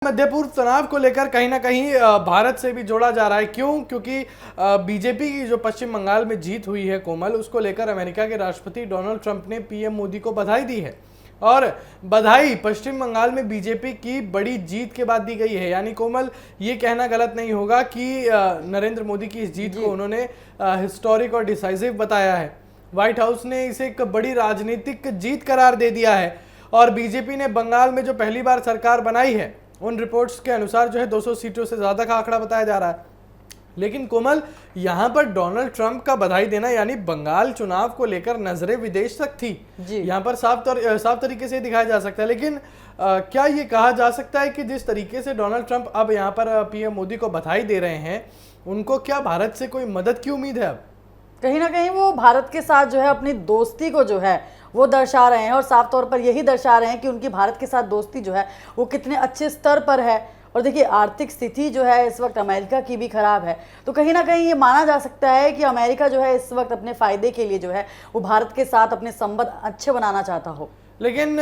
मध्य पूर्व तनाव को लेकर कहीं ना कहीं भारत से भी जोड़ा जा रहा है। क्यों? क्योंकि बीजेपी की जो पश्चिम बंगाल में जीत हुई है कोमल, उसको लेकर अमेरिका के राष्ट्रपति डोनाल्ड ट्रंप ने पीएम मोदी को बधाई दी है। और बधाई पश्चिम बंगाल में बीजेपी की बड़ी जीत के बाद दी गई है। यानी कोमल, ये कहना गलत नहीं होगा कि नरेंद्र मोदी की इस जीत को उन्होंने हिस्टोरिक और डिसाइसिव बताया है। व्हाइट हाउस ने इसे एक बड़ी राजनीतिक जीत करार दे दिया है। और बीजेपी ने बंगाल में जो पहली बार सरकार बनाई है, उन रिपोर्ट्स के अनुसार जो है 200 सीटों से ज्यादा का आंकड़ा बताया जा रहा है। लेकिन कोमल, यहां पर डोनाल्ड ट्रंप का बधाई देना, यानी बंगाल चुनाव को लेकर नजरें विदेश तक थी। यहां पर साफ तरीके से दिखाया जा सकता है। लेकिन क्या ये कहा जा सकता है कि जिस तरीके से डोनाल्ड ट्रंप अब यहां पर पीएम मोदी को बधाई दे रहे हैं, उनको क्या भारत से कोई मदद की उम्मीद है? अब कहीं ना कहीं वो भारत के साथ जो है अपनी दोस्ती को जो है वो दर्शा रहे हैं, और साफ तौर पर यही दर्शा रहे हैं कि उनकी भारत के साथ दोस्ती जो है वो कितने अच्छे स्तर पर है। और देखिए, आर्थिक स्थिति जो है इस वक्त अमेरिका की भी खराब है, तो कहीं ना कहीं ये माना जा सकता है कि अमेरिका जो है इस वक्त अपने फायदे के लिए जो है वो भारत के साथ अपने संबंध अच्छे बनाना चाहता हो। लेकिन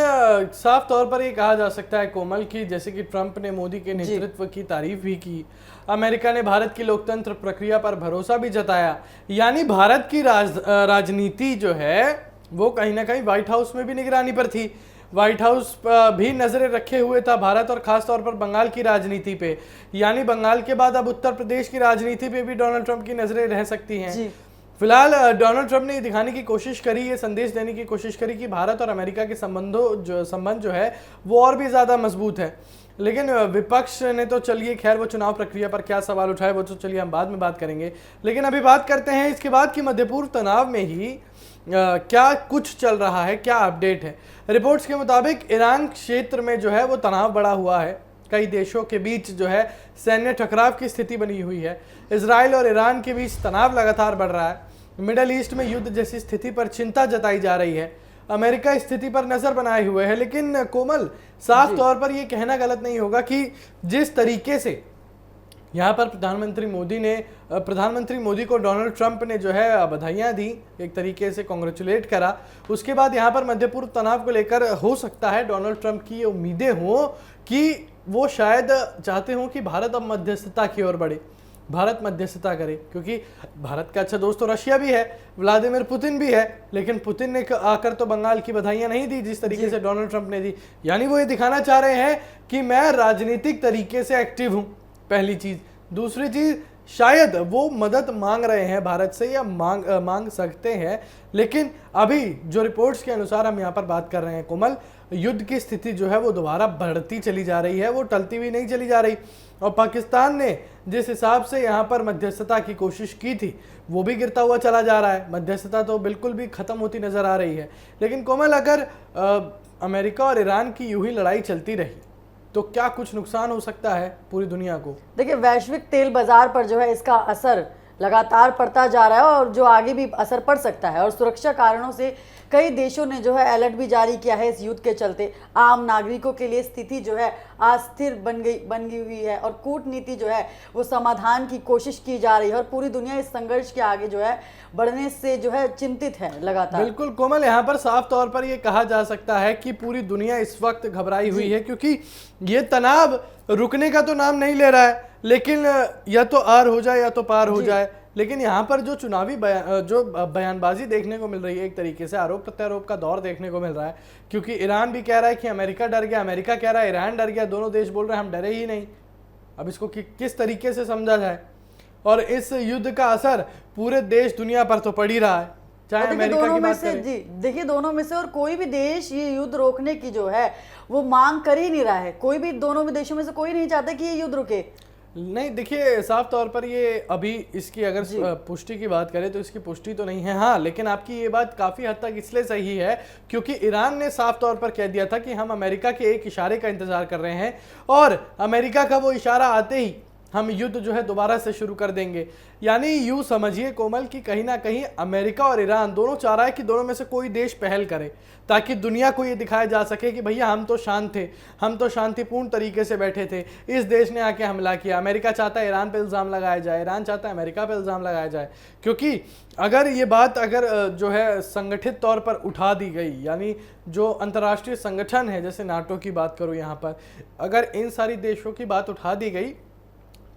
साफ तौर पर ये कहा जा सकता है कोमल कि जैसे कि ट्रंप ने मोदी के नेतृत्व की तारीफ भी की, अमेरिका ने भारत की लोकतंत्र प्रक्रिया पर भरोसा भी जताया। यानी भारत की राजनीति जो है वो कहीं ना कहीं व्हाइट हाउस में भी निगरानी पर थी। व्हाइट हाउस भी नजरें रखे हुए था भारत और खास तौर पर बंगाल की राजनीति पे। यानी बंगाल के बाद अब उत्तर प्रदेश की राजनीति पे भी डोनाल्ड ट्रंप की नजरें रह सकती हैं। फिलहाल डोनाल्ड ट्रंप ने ये दिखाने की कोशिश करी, ये संदेश देने की कोशिश करी कि भारत और अमेरिका के संबंध जो है वो और भी ज्यादा मजबूत है। लेकिन विपक्ष ने तो चलिए खैर वो चुनाव प्रक्रिया पर क्या सवाल उठाए वो तो चलिए हम बाद में बात करेंगे। लेकिन अभी बात करते हैं इसके बाद की मध्य पूर्व तनाव में ही क्या कुछ चल रहा है, क्या अपडेट है। रिपोर्ट्स के मुताबिक ईरान क्षेत्र में जो है वो तनाव बढ़ा हुआ है। कई देशों के बीच जो है सैन्य टकराव की स्थिति बनी हुई है। इजराइल और ईरान के बीच तनाव लगातार बढ़ रहा है। मिडल ईस्ट में युद्ध जैसी स्थिति पर चिंता जताई जा रही है। अमेरिका स्थिति पर नजर बनाए हुए है। लेकिन कोमल, साफ तौर पर यह कहना गलत नहीं होगा कि जिस तरीके से यहाँ पर प्रधानमंत्री मोदी को डोनाल्ड ट्रंप ने जो है बधाइयाँ दी, एक तरीके से कॉन्ग्रेचुलेट करा, उसके बाद यहाँ पर मध्य पूर्व तनाव को लेकर हो सकता है डोनाल्ड ट्रंप की उम्मीदें हों कि वो शायद चाहते हों कि भारत अब मध्यस्थता की ओर बढ़े, भारत मध्यस्थता करे। क्योंकि भारत का अच्छा दोस्त तो रशिया भी है, व्लादिमीर पुतिन भी है। लेकिन पुतिन ने आकर तो बंगाल की बधाइयां नहीं दी जिस तरीके से डोनाल्ड ट्रंप ने दी। यानी वो ये दिखाना चाह रहे हैं कि मैं राजनीतिक तरीके से एक्टिव हूं, पहली चीज। दूसरी चीज, शायद वो मदद मांग रहे हैं भारत से या मांग सकते हैं। लेकिन अभी जो रिपोर्ट्स के अनुसार हम यहाँ पर बात कर रहे हैं कोमल, युद्ध की स्थिति जो है वो दोबारा बढ़ती चली जा रही है, वो टलती हुई नहीं चली जा रही। और पाकिस्तान ने जिस हिसाब से यहाँ पर मध्यस्थता की कोशिश की थी वो भी गिरता हुआ चला जा रहा है। मध्यस्थता तो बिल्कुल भी खत्म होती नजर आ रही है। लेकिन कोमल, अगर अमेरिका और ईरान की यूं ही लड़ाई चलती रही तो क्या कुछ नुकसान हो सकता है पूरी दुनिया को? देखिए, वैश्विक तेल बाजार पर जो है इसका असर लगातार पड़ता जा रहा है, और जो आगे भी असर पड़ सकता है। और सुरक्षा कारणों से कई देशों ने जो है अलर्ट भी जारी किया है इस युद्ध के चलते। आम नागरिकों के लिए स्थिति जो है अस्थिर बन गई हुई है, और कूटनीति जो है वो समाधान की कोशिश की जा रही है। और पूरी दुनिया इस संघर्ष के आगे जो है बढ़ने से जो है चिंतित है लगातार। बिल्कुल कोमल, यहाँ पर साफ तौर पर ये कहा जा सकता है कि पूरी दुनिया इस वक्त घबराई हुई है, क्योंकि ये तनाव रुकने का तो नाम नहीं ले रहा है। लेकिन या तो आर हो जाए या तो पार हो जाए। लेकिन यहाँ पर जो चुनावी बयानबाजी देखने को मिल रही है, एक तरीके से आरोप प्रत्यारोप का दौर देखने को मिल रहा है। क्योंकि ईरान भी कह रहा है कि अमेरिका डर गया, अमेरिका कह रहा है ईरान डर गया, दोनों देश बोल रहे हैं हम डरे ही नहीं। अब इसको किस तरीके से समझा जाए? और इस युद्ध का असर पूरे देश दुनिया पर तो पड़ ही रहा है, चाहे अमेरिका की बात करें। जी देखिए, दोनों में से और कोई भी देश ये युद्ध रोकने की जो है वो मांग कर ही नहीं रहा है। कोई भी दोनों भी देशों में से कोई नहीं चाहता कि ये युद्ध रुके। नहीं, देखिए, साफ तौर पर ये अभी इसकी अगर पुष्टि की बात करें तो इसकी पुष्टि तो नहीं है। हाँ, लेकिन आपकी ये बात काफी हद तक इसलिए सही है क्योंकि ईरान ने साफ तौर पर कह दिया था कि हम अमेरिका के एक इशारे का इंतजार कर रहे हैं, और अमेरिका का वो इशारा आते ही हम युद्ध जो है दोबारा से शुरू कर देंगे। यानी यूं समझिए कोमल कि कहीं ना कहीं अमेरिका और ईरान दोनों चाह रहा है कि दोनों में से कोई देश पहल करे, ताकि दुनिया को ये दिखाया जा सके कि भैया हम तो शांत थे, हम तो शांतिपूर्ण तरीके से बैठे थे, इस देश ने आके हमला किया। अमेरिका चाहता है ईरान पे इल्ज़ाम लगाया जाए, ईरान चाहता है अमेरिका पे इल्ज़ाम लगाया जाए। क्योंकि अगर ये बात जो है संगठित तौर पर उठा दी गई, यानी जो अंतर्राष्ट्रीय संगठन है, जैसे नाटो की बात करूँ यहाँ पर, अगर इन सारी देशों की बात उठा दी गई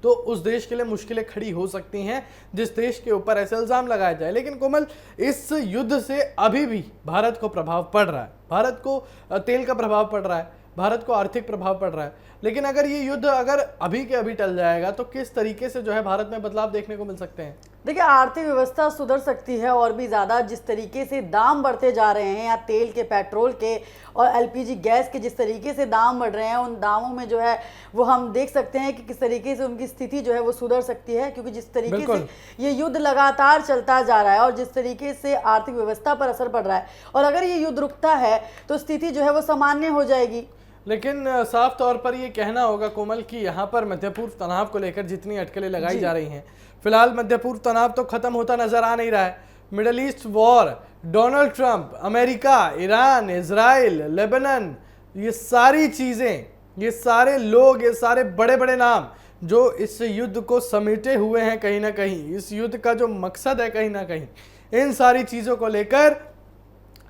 तो उस देश के लिए मुश्किलें खड़ी हो सकती हैं जिस देश के ऊपर ऐसे इल्ज़ाम लगाया जाए। लेकिन कोमल, इस युद्ध से अभी भी भारत को प्रभाव पड़ रहा है, भारत को तेल का प्रभाव पड़ रहा है, भारत को आर्थिक प्रभाव पड़ रहा है। लेकिन अगर ये युद्ध अगर अभी के अभी टल जाएगा तो किस तरीके से जो है भारत में बदलाव देखने को मिल सकते हैं? देखिए, आर्थिक व्यवस्था सुधर सकती है और भी ज़्यादा। जिस तरीके से दाम बढ़ते जा रहे हैं, या तेल के, पेट्रोल के और एलपीजी गैस के जिस तरीके से दाम बढ़ रहे हैं, उन दामों में जो है वो हम देख सकते हैं कि किस तरीके से उनकी स्थिति जो है वो सुधर सकती है। क्योंकि जिस तरीके से ये युद्ध लगातार चलता जा रहा है और जिस तरीके से आर्थिक व्यवस्था पर असर पड़ रहा है, और अगर ये युद्ध रुकता है तो स्थिति जो है वो सामान्य हो जाएगी। लेकिन साफ तौर पर ये कहना होगा कोमल कि यहाँ पर मध्य पूर्व तनाव को लेकर जितनी अटकलें लगाई जा रही हैं, फिलहाल मध्य पूर्व तनाव तो खत्म होता नजर आ नहीं रहा है। Middle east war, Donald Trump, America, Iran, Israel, Lebanon, ये सारी चीज़ें, ये सारे लोग, ये सारे बड़े बड़े नाम जो इस युद्ध को समेटे हुए हैं, कहीं ना कहीं इस युद्ध का जो मकसद है, कहीं ना कहीं इन सारी चीज़ों को लेकर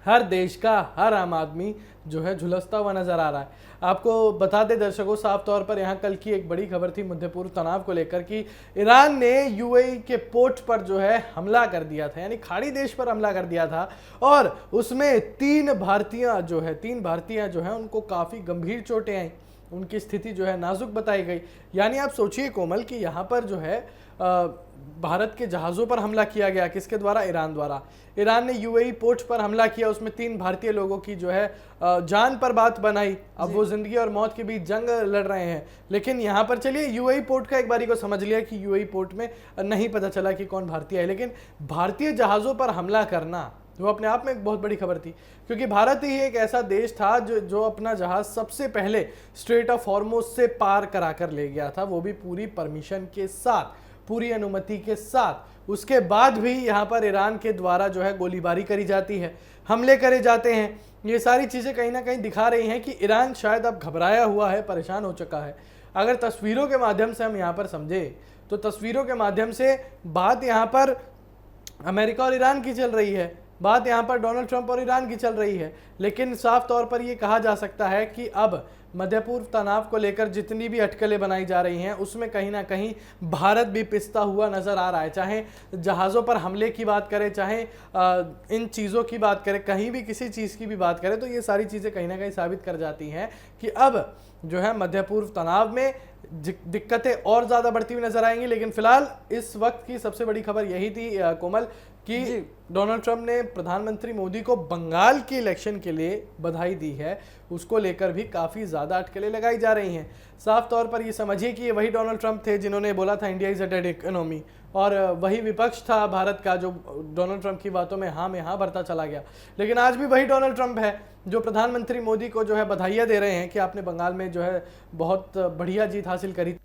हर देश का हर आम आदमी जो है झुलसता हुआ नजर आ रहा है। आपको बता दें दर्शकों, साफ तौर पर यहाँ कल की एक बड़ी खबर थी मध्य पूर्व तनाव को लेकर कि ईरान ने यूएई के पोर्ट पर जो है हमला कर दिया था, यानी खाड़ी देश पर हमला कर दिया था, और उसमें तीन भारतीय जो है उनको काफ़ी गंभीर चोटें आई, उनकी स्थिति जो है नाजुक बताई गई। यानी आप सोचिए कोमल कि यहाँ पर जो है भारत के जहाज़ों पर हमला किया गया, किसके द्वारा? ईरान द्वारा। ईरान ने यूएई पोर्ट पर हमला किया, उसमें 3 भारतीय लोगों की जो है जान पर बात बनाई। अब वो जिंदगी और मौत के बीच जंग लड़ रहे हैं। लेकिन यहाँ पर चलिए यूएई पोर्ट का एक बारी को समझ लिया कि यूएई पोर्ट में नहीं पता चला कि कौन भारतीय है, लेकिन भारतीय जहाज़ों पर हमला करना वो अपने आप में एक बहुत बड़ी खबर थी। क्योंकि भारत ही एक ऐसा देश था जो अपना जहाज सबसे पहले स्ट्रेट ऑफ हॉर्मुज से पार करा कर ले गया था, वो भी पूरी परमिशन के साथ, पूरी अनुमति के साथ। उसके बाद भी यहाँ पर ईरान के द्वारा जो है गोलीबारी करी जाती है, हमले करे जाते हैं। ये सारी चीज़ें कहीं ना कहीं दिखा रही हैं कि ईरान शायद अब घबराया हुआ है, परेशान हो चुका है। अगर तस्वीरों के माध्यम से हम यहाँ पर समझें तो तस्वीरों के माध्यम से बात यहाँ पर अमेरिका और ईरान की चल रही है, बात यहाँ पर डोनाल्ड ट्रंप और ईरान की चल रही है। लेकिन साफ तौर पर यह कहा जा सकता है कि अब मध्य पूर्व तनाव को लेकर जितनी भी अटकलें बनाई जा रही हैं उसमें कहीं ना कहीं भारत भी पिसता हुआ नजर आ रहा है। चाहे जहाज़ों पर हमले की बात करें, चाहे इन चीज़ों की बात करें, कहीं भी किसी चीज़ की भी बात करें, तो ये सारी चीज़ें कहीं ना कहीं साबित कर जाती हैं कि अब जो है मध्य पूर्व तनाव में दिक्कतें और ज़्यादा बढ़ती हुई नजर आएंगी। लेकिन फिलहाल इस वक्त की सबसे बड़ी खबर यही थी कोमल कि डोनाल्ड ट्रंप ने प्रधानमंत्री मोदी को बंगाल के इलेक्शन के लिए बधाई दी है, उसको लेकर भी काफ़ी ज़्यादा अटकलें लगाई जा रही हैं। साफ तौर पर ये समझिए कि ये वही डोनाल्ड ट्रंप थे जिन्होंने बोला था India is a dead economy, और वही विपक्ष था भारत का जो डोनाल्ड ट्रंप की बातों में हाँ में हाँ भरता चला गया। लेकिन आज भी वही डोनाल्ड ट्रंप है जो प्रधानमंत्री मोदी को जो है बधाइयाँ दे रहे हैं कि आपने बंगाल में जो है बहुत बढ़िया जीत हासिल करी।